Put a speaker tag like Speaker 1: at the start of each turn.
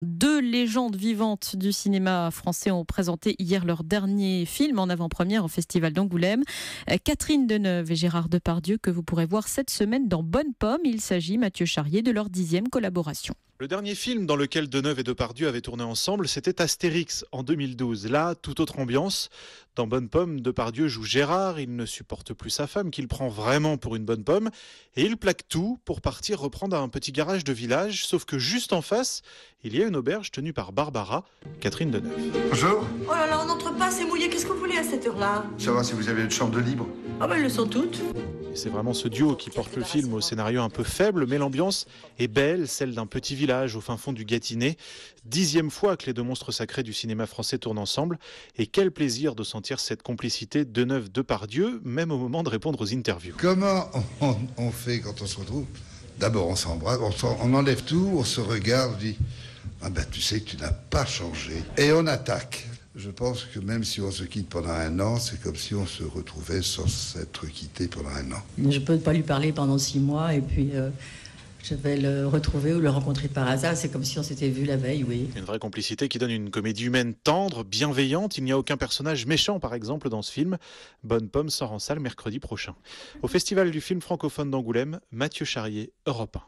Speaker 1: Deux légendes vivantes du cinéma français ont présenté hier leur dernier film en avant-première au Festival d'Angoulême. Catherine Deneuve et Gérard Depardieu, que vous pourrez voir cette semaine dans Bonne Pomme. Il s'agit, Mathieu Charrier, de leur 10e collaboration.
Speaker 2: Le dernier film dans lequel Deneuve et Depardieu avaient tourné ensemble, c'était Astérix en 2012. Là, toute autre ambiance. Dans Bonne Pomme, Depardieu joue Gérard, il ne supporte plus sa femme, qu'il prend vraiment pour une bonne pomme, et il plaque tout pour partir reprendre un petit garage de village, sauf que juste en face, il y a une auberge tenue par Barbara, Catherine Deneuve.
Speaker 3: Bonjour,
Speaker 4: Oh là là, on n'entre pas, c'est mouillé. Qu'est-ce que vous voulez à cette heure-là?
Speaker 3: savoir si vous avez une chambre de libre.
Speaker 4: Ah ben, elles le sont toutes.
Speaker 2: Et c'est vraiment ce duo qui porte le film au scénario un peu faible, mais l'ambiance est belle, celle d'un petit village au fin fond du Gâtinais. 10e fois que les deux monstres sacrés du cinéma français tournent ensemble, et quel plaisir de sentir cette complicité Deneuve-Depardieu, même au moment de répondre aux interviews.
Speaker 5: Comment on fait quand on se retrouve? D'abord, on s'embrasse, on enlève tout, on se regarde, on dit « Ah ben, tu sais que tu n'as pas changé. » Et on attaque. Je pense que même si on se quitte pendant un an, c'est comme si on se retrouvait sans s'être quitté pendant un an.
Speaker 6: Je ne peux pas lui parler pendant 6 mois et puis je vais le retrouver ou le rencontrer par hasard. C'est comme si on s'était vu la veille, oui.
Speaker 2: Une vraie complicité qui donne une comédie humaine tendre, bienveillante. Il n'y a aucun personnage méchant, par exemple, dans ce film. Bonne Pomme sort en salle mercredi prochain. Au Festival du film francophone d'Angoulême, Mathieu Charrier, Europe 1.